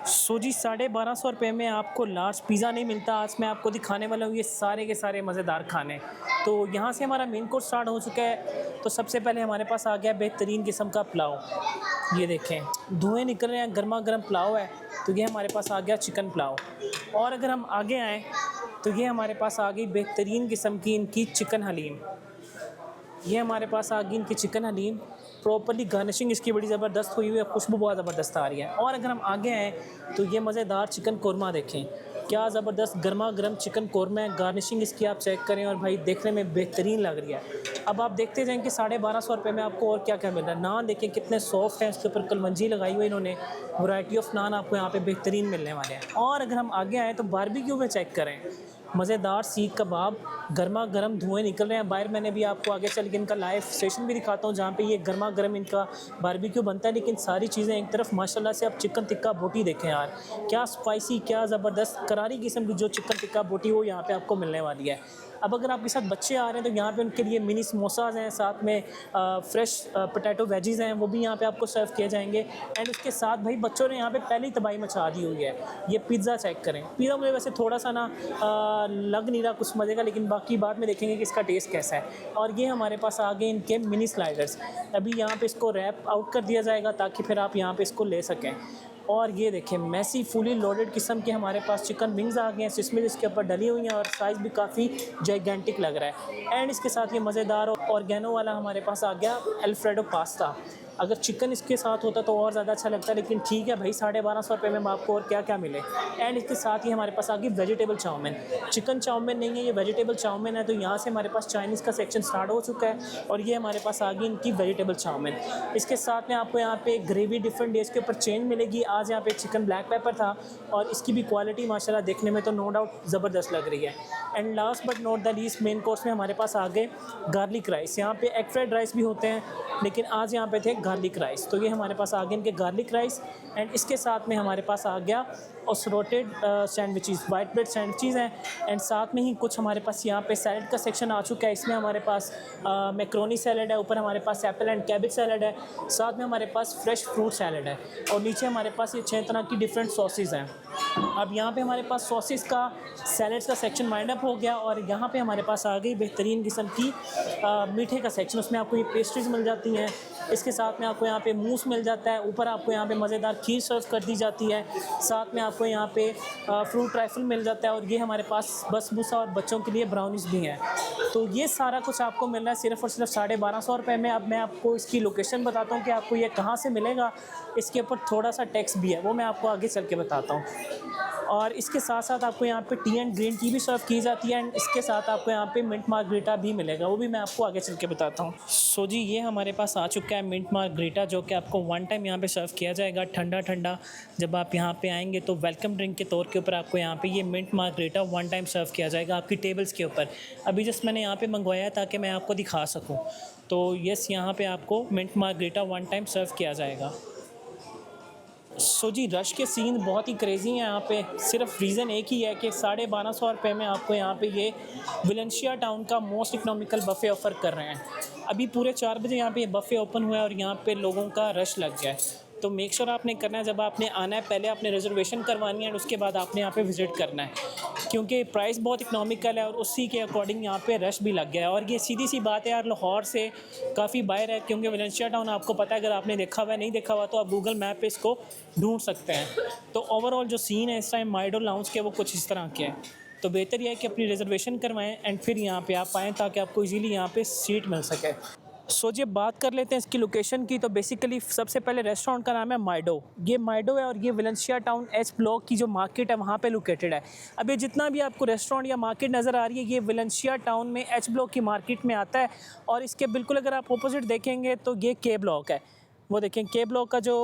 सो जी 1250 रुपये में आपको लार्ज पिज़्ज़ा नहीं मिलता। आज मैं आपको दिखाने वाला हूँ ये सारे के सारे मज़ेदार खाने। तो यहाँ से हमारा मेन कोर्स स्टार्ट हो चुका है। तो सबसे पहले हमारे पास आ गया बेहतरीन किस्म का पुलाव। ये देखें धुएँ निकल रहे हैं, गर्मा गर्म पुलाव है। तो ये हमारे पास आ गया चिकन पुलाव। और अगर हम आगे आएँ तो ये हमारे पास आ गई बेहतरीन किस्म की इनकी चिकन हलीम। ये हमारे पास आ गई इनकी चिकन हलीम। प्रॉपर्ली गार्निशिंग इसकी बड़ी ज़बरदस्त हुई हुई है, खुशबू बहुत ज़बरदस्त आ रही है। और अगर हम आगे आएँ तो ये मज़ेदार चिकन कोरमा देखें, क्या ज़बरदस्त गर्मा गर्म चिकन कोरमा है। गार्निशिंग इसकी आप चेक करें और भाई देखने में बेहतरीन लग रही है। अब आप देखते जाएँ कि 1250 रुपये में आपको और क्या क्या मिल रहा है। नान देखें कितने सॉफ्ट हैं, उसके ऊपर कलमंजी लगाई हुई इन्होंने। वैरायटी ऑफ नान आपको यहाँ पे बेहतरीन मिलने वाले हैं। और अगर हम आगे आएँ तो बारबेक्यू में चेक करें, मज़ेदार सीख कबाब, गर्मा गर्म धुएँ निकल रहे हैं बाहर। मैंने भी आपको आगे चल के इनका लाइव स्टेशन भी दिखाता हूँ जहाँ पे ये गर्मा गर्म इनका बारबेक्यू बनता है। लेकिन सारी चीज़ें एक तरफ माशाल्लाह से। आप चिकन टिक्का बोटी देखें यार, क्या स्पाइसी, क्या ज़बरदस्त करारी किस्म की जो चिकन टिक्का बोटी वो यहाँ पे आपको मिलने वाली है। अब अगर आपके साथ बच्चे आ रहे हैं तो यहाँ पे उनके लिए मिनी समोसाज़ हैं, साथ में फ्रेश पोटैटो वेजीज़ हैं, वो भी यहाँ पे आपको सर्व किए जाएंगे। एंड उसके साथ भाई बच्चों ने यहाँ पे पहले ही तबाही मचा दी हुई है। ये पिज़्ज़ा चेक करें, पिज़्ज़ा मुझे वैसे थोड़ा सा ना लग नहीं रहा कुछ मज़े का, लेकिन बाकी बाद में देखेंगे कि इसका टेस्ट कैसा है। और ये हमारे पास आ गए इनके मिनी स्लाइडर्स। अभी यहाँ पे इसको रैप आउट कर दिया जाएगा ताकि फिर आप यहाँ पे इसको ले सकें। और ये देखें मैसी फुली लोडेड किस्म के हमारे पास चिकन विंग्स आ गए हैं, सिसमिस इसके ऊपर डली हुई हैं और साइज़ भी काफ़ी जाइगेंटिक लग रहा है। एंड इसके साथ ये मज़ेदार ऑर्गेनो वाला हमारे पास आ गया अल्फ्रेडो पास्ता। अगर चिकन इसके साथ होता तो और ज़्यादा अच्छा लगता, लेकिन ठीक है भाई 1250 रुपये में आपको और क्या क्या मिले। एंड इसके साथ ही हमारे पास आ गई वेजिटेबल चाउमीन। चिकन चाउमीन नहीं है, ये वेजिटेबल चाउमीन है। तो यहाँ से हमारे पास चाइनीज़ का सेक्शन स्टार्ट हो चुका है और ये हमारे पास आ गई इनकी वेजिटेबल चाउमीन। इसके साथ में आपको यहाँ पे ग्रेवी डिफरेंट डेज के ऊपर चेंज मिलेगी। आज यहाँ पे चिकन ब्लैक पेपर था और इसकी भी क्वालिटी माशाल्लाह देखने में तो नो डाउट ज़बरदस्त लग रही है। And last but not the least main course में हमारे पास आ गए गार्लिक राइस। यहाँ पे एग फ्राइड राइस भी होते हैं, लेकिन आज यहाँ पे थे गार्लिक राइस। तो ये हमारे पास आ गए इनके गार्लिक राइस। एंड इसके साथ में हमारे पास आ गया ओसरोटेड सैंडविचेस, वाइट ब्रेड सैंडविचेस हैं। एंड साथ में ही कुछ हमारे पास यहाँ पे सैलड का सेक्शन आ चुका है। इसमें हमारे पास मैक्रोनी सैलड है, ऊपर हमारे पास एप्पल एंड कैबेज सैलड है, साथ में हमारे पास फ्रेश फ्रूट सैलड है और नीचे हमारे पास ये 6 तरह की डिफरेंट सॉसेस हैं। अब यहाँ पे हमारे पास सॉसेस का सैलड्स का सेक्शन माइंड अप हो गया और यहाँ पे हमारे पास आ गई बेहतरीन किस्म की मीठे का सेक्शन। उसमें आपको ये पेस्ट्रीज मिल जाती हैं, इसके साथ में आपको यहाँ पे मूस मिल जाता है, ऊपर आपको यहाँ पे मज़ेदार खीर सर्व कर दी जाती है, साथ में आपको यहाँ पे फ्रूट ट्राइफल मिल जाता है और ये हमारे पास बसबूसा और बच्चों के लिए ब्राउनीज भी हैं। तो ये सारा कुछ आपको मिल रहा है सिर्फ़ और सिर्फ 1250 में। अब मैं आपको इसकी लोकेशन बताता हूँ कि आपको ये कहाँ से मिलेगा। इसके ऊपर थोड़ा सा टैक्स भी है, वो मैं आपको आगे चल के बताता हूँ। और इसके साथ साथ आपको यहाँ पे टी एंड ग्रीन टी भी सर्व की जाती है एंड इसके साथ आपको यहाँ पे मिंट मार्गरीटा भी मिलेगा, वो भी मैं आपको आगे चल के बताता हूँ। सो जी ये हमारे पास आ चुका है मिंट मार्गरीटा, जो कि आपको वन टाइम यहाँ पे सर्व किया जाएगा ठंडा ठंडा। जब आप यहाँ पे आएंगे तो वेलकम ड्रिंक के तौर के ऊपर आपको यहाँ पे ये मिंट मार्गरीटा वन टाइम सर्व किया जाएगा आपकी टेबल्स के ऊपर। अभी जस्ट मैंने यहाँ पे मंगवाया ताकि मैं आपको दिखा सकूँ। तो यस यहाँ पे आपको मिंट मार्गरीटा वन टाइम सर्व किया जाएगा। सो जी रश के सीन बहुत ही क्रेज़ी हैं यहाँ पे। सिर्फ रीज़न एक ही है कि 1250 में आपको यहाँ पे ये वेलेंशिया टाउन का मोस्ट इकोनॉमिकल बफ़े ऑफ़र कर रहे हैं। अभी पूरे 4 बजे यहाँ पे ये बफ़े ओपन हुआ है और यहाँ पे लोगों का रश लग गया है। तो मेक श्योर आपने करना है, जब आपने आना है पहले आपने रिजर्वेशन करवानी है और उसके बाद आपने यहाँ पे विज़िट करना है, क्योंकि प्राइस बहुत इकोनॉमिकल है और उसी के अकॉर्डिंग यहाँ पे रश भी लग गया है। और ये सीधी सी बात है यार, लाहौर से काफ़ी बाहर है, क्योंकि वेलेंशिया टाउन आपको पता है, अगर आपने देखा हुआ है, नहीं देखा हुआ तो आप गूगल मैप पे इसको ढूंढ सकते हैं। तो ओवरऑल जो सीन है इस टाइम माइडो लाउंज के वो कुछ इस तरह के हैं। तो बेहतर यह है कि अपनी रिजर्वेशन करवाएं एंड फिर यहाँ पे आप आएँ ताकि आपको इजीली यहाँ पे सीट मिल सके। सो जी बात कर लेते हैं इसकी लोकेशन की। तो बेसिकली सबसे पहले रेस्टोरेंट का नाम है माइडो। ये माइडो है और ये वेलेंशिया टाउन एच ब्लॉक की जो मार्केट है वहाँ पे लोकेटेड है। अब ये जितना भी आपको रेस्टोरेंट या मार्केट नज़र आ रही है ये वेलेंशिया टाउन में एच ब्लॉक की मार्केट में आता है। और इसके बिल्कुल अगर आप अपोजिट देखेंगे तो ये के ब्लॉक है। वो देखें के ब्लॉक का जो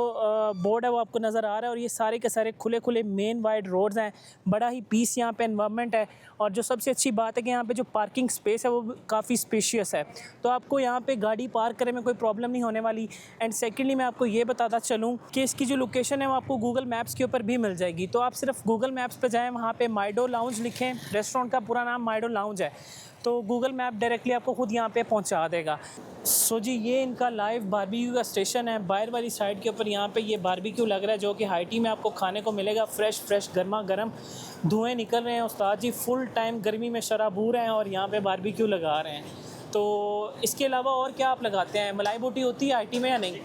बोर्ड है वो आपको नज़र आ रहा है और ये सारे के सारे खुले खुले मेन वाइड रोड्स हैं। बड़ा ही पीस यहाँ पे एनवायरनमेंट है और जो सबसे अच्छी बात है कि यहाँ पे जो पार्किंग स्पेस है वो काफ़ी स्पेशियस है। तो आपको यहाँ पे गाड़ी पार्क करने में कोई प्रॉब्लम नहीं होने वाली। एंड सेकेंडली मैं आपको ये बताता चलूँ कि इसकी जो लोकेशन है वो आपको गूगल मैप्स के ऊपर भी मिल जाएगी। तो आप सिर्फ गूगल मैप्स पर जाएँ, वहाँ पर माइडो लाउंज लिखें, रेस्टोरेंट का पूरा नाम माइडो लाउंज है, तो गूगल मैप डायरेक्टली आपको खुद यहाँ पे पहुँचा देगा। सो जी ये इनका लाइव बारबेक्यू का स्टेशन है। हैं बाहर वाली साइड के ऊपर, यहाँ पे ये बारबेक्यू लग रहा है जो कि हाई टी में आपको खाने को मिलेगा। फ्रेश गर्मा गर्म धुएँ निकल रहे हैं। उस्ताद जी फुल टाइम गर्मी में शराबूर हैं और यहाँ पे बारबेक्यू लगा रहे हैं। तो इसके अलावा और क्या आप लगाते हैं? मलाई बोटी होती है हाई टी में या नहीं?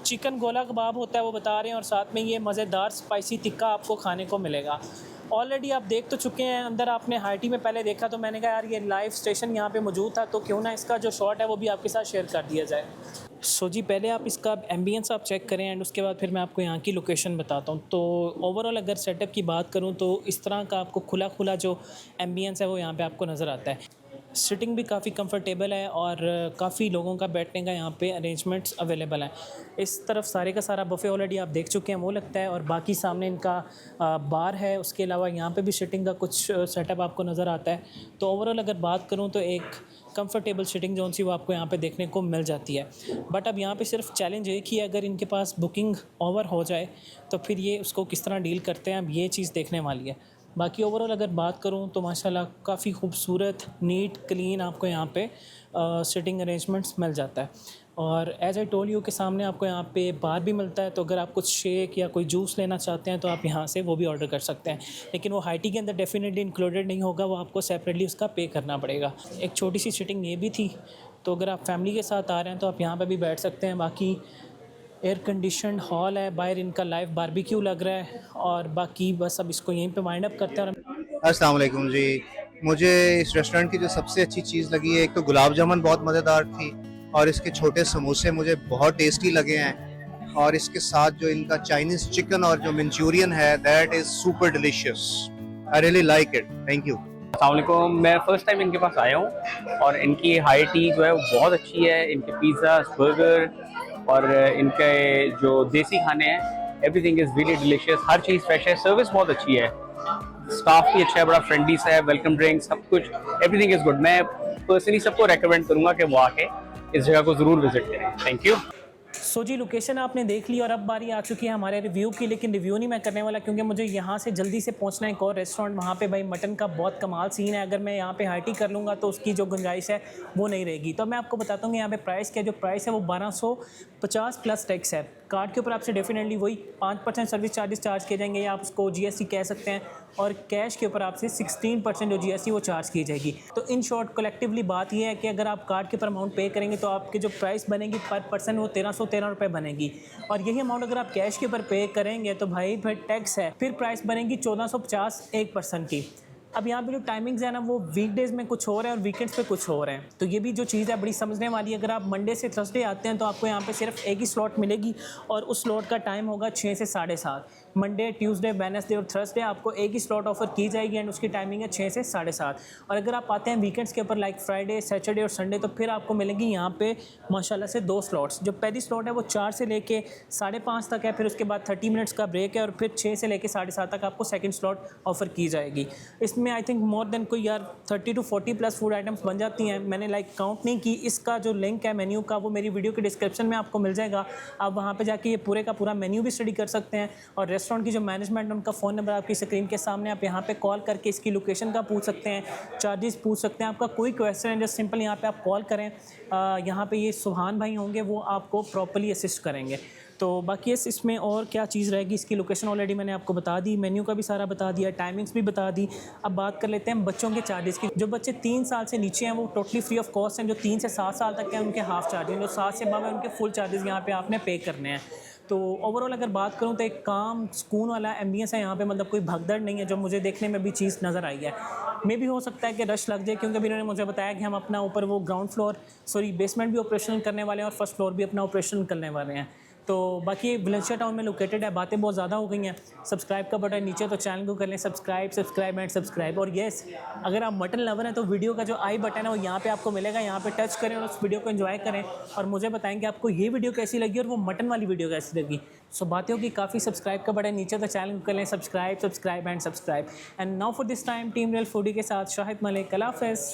चिकन गोला कबाब होता है वो बता रहे हैं, और साथ में ये मज़ेदार स्पाइसी टिक्का आपको खाने को मिलेगा। ऑलरेडी आप देख तो चुके हैं अंदर, आपने हाई टी में पहले देखा, तो मैंने कहा यार ये लाइव स्टेशन यहाँ पे मौजूद था तो क्यों ना इसका जो शॉट है वो भी आपके साथ शेयर कर दिया जाए। सो जी पहले आप इसका एम्बियंस आप चेक करें एंड उसके बाद फिर मैं आपको यहाँ की लोकेशन बताता हूँ। तो ओवरऑल अगर सेटअप की बात करूँ तो इस तरह का आपको खुला जो एम्बियंस है वो यहाँ पे आपको नज़र आता है। सिटिंग भी काफ़ी कंफर्टेबल है और काफ़ी लोगों का बैठने का यहाँ पे अरेंजमेंट्स अवेलेबल हैं। इस तरफ सारे का सारा बुफ़े ऑलरेडी आप देख चुके हैं वो लगता है, और बाकी सामने इनका बार है। उसके अलावा यहाँ पे भी सिटिंग का कुछ सेटअप आपको नज़र आता है। तो ओवरऑल अगर बात करूँ तो एक कंफर्टेबल सिटिंग जोन सी वो आपको यहाँ पे देखने को मिल जाती है। बट अब यहाँ पे सिर्फ चैलेंज एक ही है, अगर इनके पास बुकिंग ओवर हो जाए तो फिर ये उसको किस तरह डील करते हैं, अब ये चीज़ देखने वाली है। बाकी ओवरऑल अगर बात करूँ तो माशाल्लाह काफ़ी खूबसूरत नीट क्लीन आपको यहाँ पे सिटिंग अरेंजमेंट्स मिल जाता है। और एज आई टोल्ड यू के सामने आपको यहाँ पे बार भी मिलता है, तो अगर आप कुछ शेक या कोई जूस लेना चाहते हैं तो आप यहाँ से वो भी ऑर्डर कर सकते हैं। लेकिन वो हाई टी के अंदर डेफिनेटली इंक्लूडेड नहीं होगा, वो आपको सेपरेटली उसका पे करना पड़ेगा। एक छोटी सी सिटिंग ये भी थी, तो अगर आप फैमिली के साथ आ रहे हैं तो आप यहाँ पर भी बैठ सकते हैं। बाकी एयर कंडीशनड हॉल है, बाहर इनका लाइव बारबेक्यू लग रहा है, और बाकी बस अब इसको यहीं पे वाइंड अप करते हैं। अस्सलाम वालेकुम जी। मुझे इस रेस्टोरेंट की जो सबसे अच्छी चीज़ लगी है, एक तो गुलाब जामुन बहुत मज़ेदार थी और इसके छोटे समोसे मुझे बहुत टेस्टी लगे हैं, और इसके साथ जो इनका चाइनीज़ चिकन और जो मंचूरियन है that is super delicious. I really like it. Thank you. अस्सलाम वालेकुम। मैं फ़र्स्ट टाइम इनके पास आया हूँ और इनकी हाई टी जो है वो बहुत अच्छी है। इनके पिज़्ज़ा, बर्गर और इनके जो देसी खाने हैं, everything is really delicious. Her cheese fresh है, सर्विस बहुत अच्छी है, स्टाफ भी अच्छा है, बड़ा फ्रेंडली सा है, वेलकम ड्रिंक सब कुछ, एवरीथिंग इज़ गुड। मैं पर्सनली सबको रेकमेंड करूँगा कि वो आके इस जगह को ज़रूर विजिट करें। Thank you. सो जी लोकेशन आपने देख ली और अब बारी आ चुकी है हमारे रिव्यू की, लेकिन रिव्यू नहीं मैं करने वाला क्योंकि मुझे यहाँ से जल्दी से पहुँचना है एक और रेस्टोरेंट। वहाँ पे भाई मटन का बहुत कमाल सीन है, अगर मैं यहाँ पे हाई टी कर लूँगा तो उसकी जो गुंजाइश है वो नहीं रहेगी। तो मैं आपको बताता हूँ यहाँ पे प्राइस क्या, जो प्राइस है वो 1250 प्लस टैक्स है। कार्ड के ऊपर आपसे डेफिनेटली वही 5% सर्विस चार्जेस चार्ज किए जाएंगे, या आप उसको जीएसटी कह सकते हैं, और कैश के ऊपर आपसे 16% जो जीएसटी वो चार्ज की जाएगी। तो इन शॉर्ट कलेक्टिवली बात ये है कि अगर आप कार्ड के ऊपर अमाउंट पे करेंगे तो आपकी जो प्राइस बनेगी पर पर्सन वो 1313 रुपये बनेगी, और यही अमाउंट अगर आप कैश के ऊपर पे करेंगे तो भाई फिर टैक्स है, फिर प्राइस बनेगी 1450 एक पर्सन की। अब यहाँ पे जो टाइमिंग्स है ना वो वीकडेज़ में कुछ हो रहे हैं और वीकेंड्स पे कुछ हो रहे हैं, तो ये भी जो चीज़ है बड़ी समझने वाली है। अगर आप मंडे से थर्सडे आते हैं तो आपको यहाँ पे सिर्फ एक ही स्लॉट मिलेगी, और उस स्लॉट का टाइम होगा 6 से 7:30। मंडे, ट्यूसडे, वेडनेसडे और थर्सडे आपको एक ही स्लॉट ऑफर की जाएगी एंड उसकी टाइमिंग है 6 से 7:30। और अगर आप आते हैं वीकेंड्स के ऊपर लाइक फ्राइडे, सैटरडे और संडे, तो फिर आपको मिलेंगी यहाँ पे माशाल्लाह से 2 स्लॉट्स। जो पहली स्लॉट है वो 4 से लेके 5:30 तक है, फिर उसके बाद 30 मिनट्स का ब्रेक है, और फिर 6 से लेके 7:30 तक आपको सेकंड स्लॉट ऑफर की जाएगी। इसमें आई थिंक मोर देन कोई यार 30 to 40 प्लस फूड आइटम्स बन जाती हैं। मैंने लाइक काउंट नहीं की। इसका जो लिंक है मेन्यू का वो मेरी वीडियो के डिस्क्रिप्शन में आपको मिल जाएगा, आप वहाँ पे जाके ये पूरे का पूरा मेन्यू भी स्टडी कर सकते हैं। और रेस्टोरेंट की जो मैनेजमेंट, उनका फ़ोन नंबर आपकी स्क्रीन के सामने, आप यहाँ पे कॉल करके इसकी लोकेशन का पूछ सकते हैं, चार्जेस पूछ सकते हैं। आपका कोई क्वेश्चन है जस्ट सिंपल यहाँ पे आप कॉल करें, यहाँ पे ये सुभान भाई होंगे, वो आपको प्रॉपर्ली असिस्ट करेंगे। तो बाकी इसमें और क्या चीज़ रहेगी, इसकी लोकेशन ऑलरेडी मैंने आपको बता दी, मेन्यू का भी सारा बता दिया, टाइमिंग्स भी बता दी। अब बात कर लेते हैं बच्चों के चार्जेस की। जो बच्चे 3 साल से नीचे हैं वो टोटली फ्री ऑफ कॉस्ट हैं, जो 3 से 7 साल तक हैं उनके हाफ चार्जेस, जो 7 से above है उनके फुल चार्जेस यहाँ पे आपने पे करने हैं। तो ओवरऑल अगर बात करूँ तो एक काम सुकून वाला एम्बियंस है यहाँ पे, मतलब कोई भगदड़ नहीं है, जो मुझे देखने में भी चीज़ नज़र आई है। मे भी हो सकता है कि रश लग जाए, क्योंकि अभी उन्होंने मुझे बताया कि हम अपना ऊपर वो बेसमेंट भी ऑपरेशनल करने वाले हैं और फर्स्ट फ्लोर भी अपना ऑपरेशन करने वाले हैं। तो बाकी वलेंशिया टाउन में लोकेटेड है। बातें बहुत ज़्यादा हो गई हैं। सब्सक्राइब का बटन नीचे, तो चैनल को कर लें सब्सक्राइब एंड सब्सक्राइब। और येस, अगर आप मटन लवर हैं तो वीडियो का जो आई बटन है वो यहाँ पे आपको मिलेगा, यहाँ पे टच करें और उस वीडियो को एंजॉय करें, और मुझे बताएं कि आपको ये वीडियो कैसी लगी और वो मटन वाली वीडियो कैसी लगी। सो बातें होगी काफ़ी। सब्सक्राइब का बटन नीचे, तो चैनल को कर लें subscribe and now for this time team real foodie के साथ शाहिद मलिक। अल्लाह हाफ़िज़।